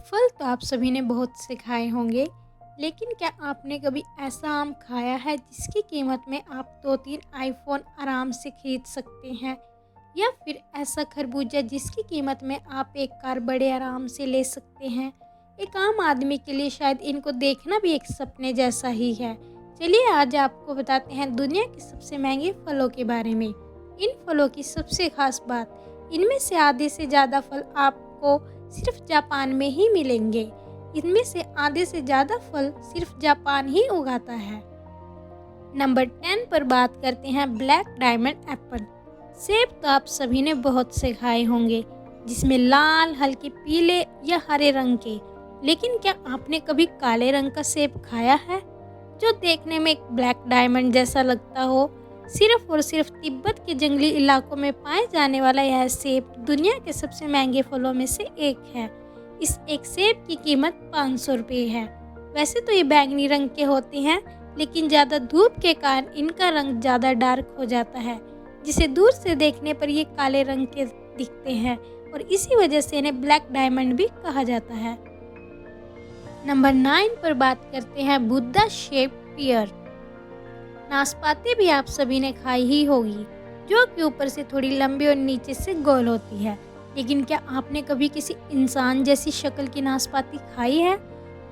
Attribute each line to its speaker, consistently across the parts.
Speaker 1: फल तो आप सभी ने बहुत से खाए होंगे, लेकिन क्या आपने कभी ऐसा आम खाया है जिसकी कीमत में आप 2-3 आईफ़ोन आराम से खरीद सकते हैं? या फिर ऐसा खरबूजा जिसकी कीमत में आप एक कार बड़े आराम से ले सकते हैं? एक आम आदमी के लिए शायद इनको देखना भी एक सपने जैसा ही है। चलिए आज आपको बताते हैं दुनिया के सबसे महंगे फलों के बारे में। इन फलों की सबसे खास बात, इनमें से आधे से ज़्यादा फल आपको सिर्फ जापान में ही मिलेंगे। इनमें से आधे से ज़्यादा फल सिर्फ जापान ही उगाता है। नंबर 10 पर बात करते हैं ब्लैक डायमंड एप्पल। सेब तो आप सभी ने बहुत से खाए होंगे, जिसमें लाल, हल्के पीले या हरे रंग के। लेकिन क्या आपने कभी काले रंग का सेब खाया है, जो देखने में एक ब्लैक डायमंड जैसा लगता हो? सिर्फ और सिर्फ तिब्बत के जंगली इलाकों में पाए जाने वाला यह सेब दुनिया के सबसे महंगे फलों में से एक है। इस एक सेब की कीमत 500 रुपये है। वैसे तो ये बैंगनी रंग के होते हैं, लेकिन ज़्यादा धूप के कारण इनका रंग ज़्यादा डार्क हो जाता है, जिसे दूर से देखने पर ये काले रंग के दिखते हैं और इसी वजह से इन्हें ब्लैक डायमंड भी कहा जाता है। नंबर 9 पर बात करते हैं बुद्धा शेप पियर। नाशपाती भी आप सभी ने खाई ही होगी, जो कि ऊपर से थोड़ी लंबी और नीचे से गोल होती है। लेकिन क्या आपने कभी किसी इंसान जैसी शक्ल की नाशपाती खाई है?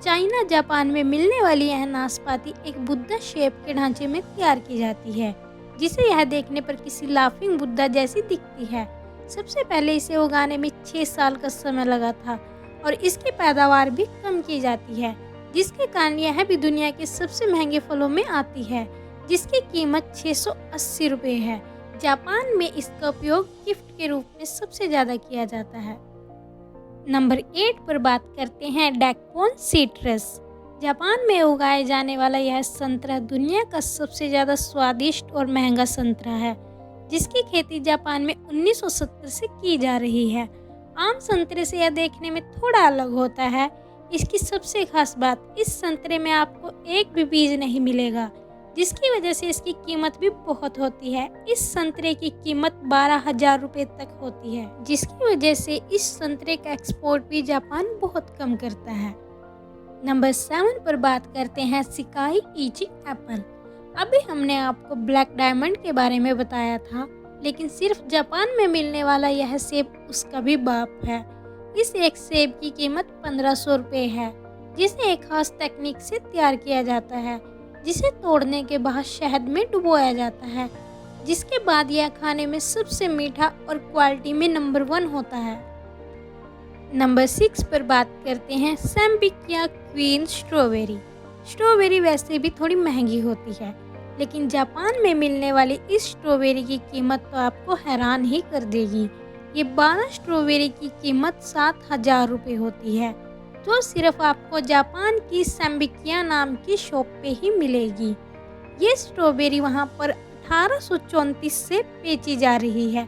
Speaker 1: चाइना, जापान में मिलने वाली यह नाशपाती एक बुद्धा शेप के ढांचे में तैयार की जाती है, जिसे यह देखने पर किसी लाफिंग बुद्धा जैसी दिखती है। सबसे पहले इसे उगाने में 6 साल का समय लगा था और इसकी पैदावार भी कम की जाती है, जिसके कारण यह भी दुनिया के सबसे महंगे फलों में आती है, जिसकी कीमत 680 रुपये है। जापान में इसका उपयोग गिफ्ट के रूप में सबसे ज़्यादा किया जाता है। नंबर 8 पर बात करते हैं डैकपोन सिट्रस। जापान में उगाए जाने वाला यह संतरा दुनिया का सबसे ज़्यादा स्वादिष्ट और महंगा संतरा है, जिसकी खेती जापान में 1970 से की जा रही है। आम संतरे से यह देखने में थोड़ा अलग होता है। इसकी सबसे खास बात, इस संतरे में आपको एक भी बीज नहीं मिलेगा, जिसकी वजह से इसकी कीमत भी बहुत होती है। इस संतरे की कीमत 12,000 रुपये तक होती है, जिसकी वजह से इस संतरे का एक्सपोर्ट भी जापान बहुत कम करता है। नंबर 7 पर बात करते हैं सिकाई इची एप्पल। अभी हमने आपको ब्लैक डायमंड के बारे में बताया था, लेकिन सिर्फ जापान में मिलने वाला यह सेब उसका भी बाप है। इस एक सेब की कीमत 1500 रुपये है, जिसे एक खास तकनीक से तैयार किया जाता है, जिसे तोड़ने के बाद शहद में डुबोया जाता है, जिसके बाद यह खाने में सबसे मीठा और क्वालिटी में नंबर 1 होता है। नंबर 6 पर बात करते हैं सैम्बिकिया क्वीन स्ट्रॉबेरी। स्ट्रॉबेरी वैसे भी थोड़ी महंगी होती है, लेकिन जापान में मिलने वाली इस स्ट्रॉबेरी की कीमत तो आपको हैरान ही कर देगी। ये 12 स्ट्रॉबेरी की कीमत 7,000 रुपये होती है, जो सिर्फ आपको जापान की सैम्बिकिया नाम की शॉप पे ही मिलेगी। ये स्ट्रॉबेरी वहाँ पर 1834 से बेची जा रही है,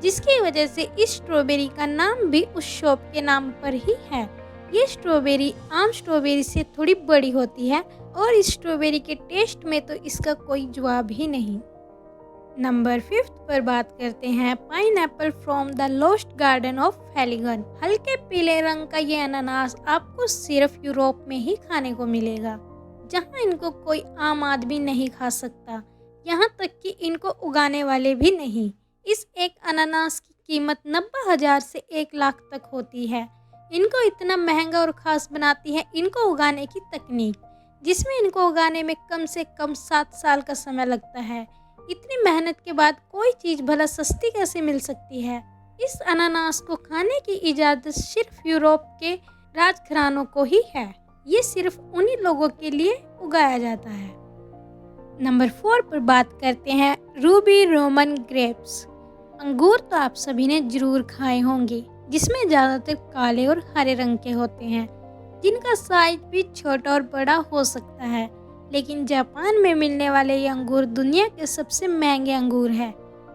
Speaker 1: जिसकी वजह से इस स्ट्रॉबेरी का नाम भी उस शॉप के नाम पर ही है। ये स्ट्रॉबेरी आम स्ट्रॉबेरी से थोड़ी बड़ी होती है और इस स्ट्रॉबेरी के टेस्ट में तो इसका कोई जवाब ही नहीं। नंबर 5 पर बात करते हैं pineapple from the lost garden of Heligan. हल्के पीले रंग का ये अनानास आपको सिर्फ यूरोप में ही खाने को मिलेगा, जहां इनको कोई आम आदमी नहीं खा सकता, यहां तक कि इनको उगाने वाले भी नहीं। इस एक अनानास की कीमत 90,000 से 1 लाख तक होती है। इनको इतना महंगा और ख़ास बनाती है इनको उगाने की तकनीक, जिसमें इनको उगाने में कम से कम 7 साल का समय लगता है। इतनी मेहनत के बाद कोई चीज़ भला सस्ती कैसे मिल सकती है? इस अनानास को खाने की इजाज़त सिर्फ यूरोप के राजघरानों को ही है। ये सिर्फ उन्हीं लोगों के लिए उगाया जाता है। नंबर 4 पर बात करते हैं रूबी रोमन ग्रेप्स। अंगूर तो आप सभी ने जरूर खाए होंगे, जिसमें ज़्यादातर काले और हरे रंग के होते हैं, जिनका साइज भी छोटा और बड़ा हो सकता है। लेकिन जापान में मिलने वाले ये अंगूर दुनिया के सबसे महंगे अंगूर है,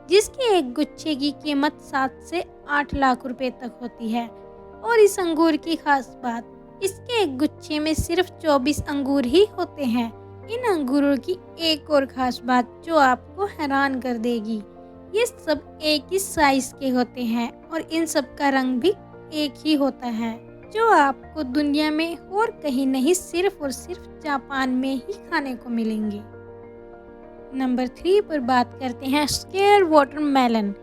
Speaker 1: जिसके एक गुच्छे की कीमत 7 से 8 लाख रुपए तक होती है। और इस अंगूर की खास बात, इसके एक गुच्छे में सिर्फ 24 अंगूर ही होते हैं। इन अंगूरों की एक और खास बात जो आपको हैरान कर देगी, ये सब एक ही साइज के होते हैं और इन सब का रंग भी एक ही होता है, जो आपको दुनिया में और कहीं नहीं, सिर्फ और सिर्फ जापान में ही खाने को मिलेंगे। नंबर 3 पर बात करते हैं स्केर वाटरमेलन।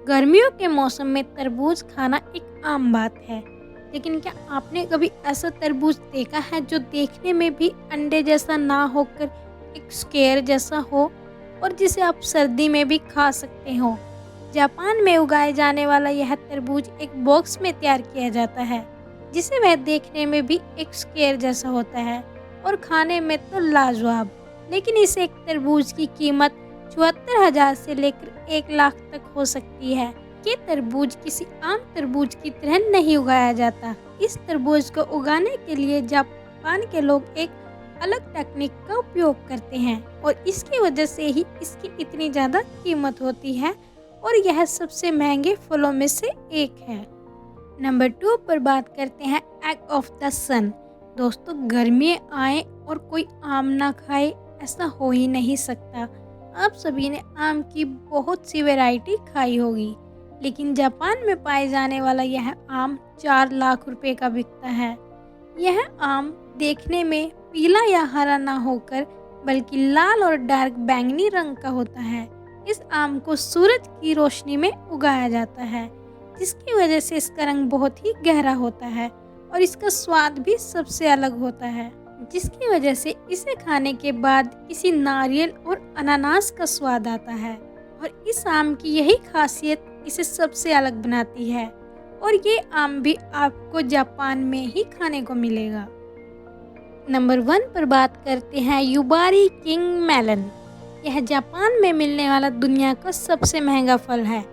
Speaker 1: गर्मियों के मौसम में तरबूज खाना एक आम बात है, लेकिन क्या आपने कभी ऐसा तरबूज देखा है जो देखने में भी अंडे जैसा ना होकर एक स्केर जैसा हो और जिसे आप सर्दी में भी खा सकते हो? जापान में उगाए जाने वाला यह तरबूज एक बॉक्स में तैयार किया जाता है, जिसे वह देखने में भी एक स्केर जैसा होता है और खाने में तो लाजवाब। लेकिन इस एक तरबूज की कीमत 74,000 से लेकर 1 लाख तक हो सकती है। ये तरबूज किसी आम तरबूज की तरह नहीं उगाया जाता। इस तरबूज को उगाने के लिए जापान के लोग एक अलग टेक्निक का उपयोग करते हैं और इसकी वजह से ही इसकी इतनी ज़्यादा कीमत होती है और यह सबसे महंगे फलों में से एक है। नंबर 2 पर बात करते हैं एग ऑफ द सन। दोस्तों, गर्मियाँ आए और कोई आम ना खाए, ऐसा हो ही नहीं सकता। आप सभी ने आम की बहुत सी वैरायटी खाई होगी, लेकिन जापान में पाए जाने वाला यह आम 4 लाख रुपए का बिकता है। यह आम देखने में पीला या हरा ना होकर बल्कि लाल और डार्क बैंगनी रंग का होता है। इस आम को सूरज की रोशनी में उगाया जाता है, जिसकी वजह से इसका रंग बहुत ही गहरा होता है और इसका स्वाद भी सबसे अलग होता है, जिसकी वजह से इसे खाने के बाद किसी नारियल और अनानास का स्वाद आता है। और इस आम की यही खासियत इसे सबसे अलग बनाती है और ये आम भी आपको जापान में ही खाने को मिलेगा। नंबर 1 पर बात करते हैं युबारी किंग मेलन। यह जापान में मिलने वाला दुनिया का सबसे महंगा फल है,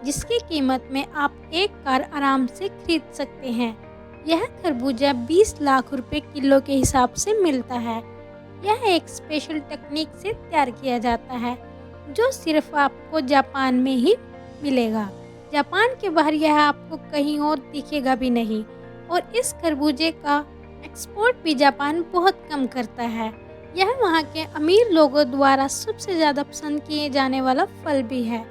Speaker 1: जिसकी कीमत में आप एक कार आराम से खरीद सकते हैं। यह खरबूजा 20 लाख रुपए किलो के हिसाब से मिलता है। यह एक स्पेशल टेक्निक से तैयार किया जाता है, जो सिर्फ आपको जापान में ही मिलेगा। जापान के बाहर यह आपको कहीं और दिखेगा भी नहीं और इस खरबूजे का एक्सपोर्ट भी जापान बहुत कम करता है। यह वहाँ के अमीर लोगों द्वारा सबसे ज़्यादा पसंद किए जाने वाला फल भी है,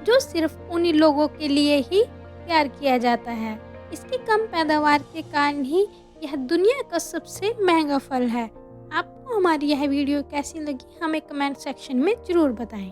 Speaker 1: जो सिर्फ उन्हीं लोगों के लिए ही तैयार किया जाता है। इसकी कम पैदावार के कारण ही यह दुनिया का सबसे महंगा फल है। आपको हमारी यह वीडियो कैसी लगी, हमें कमेंट सेक्शन में ज़रूर बताएं।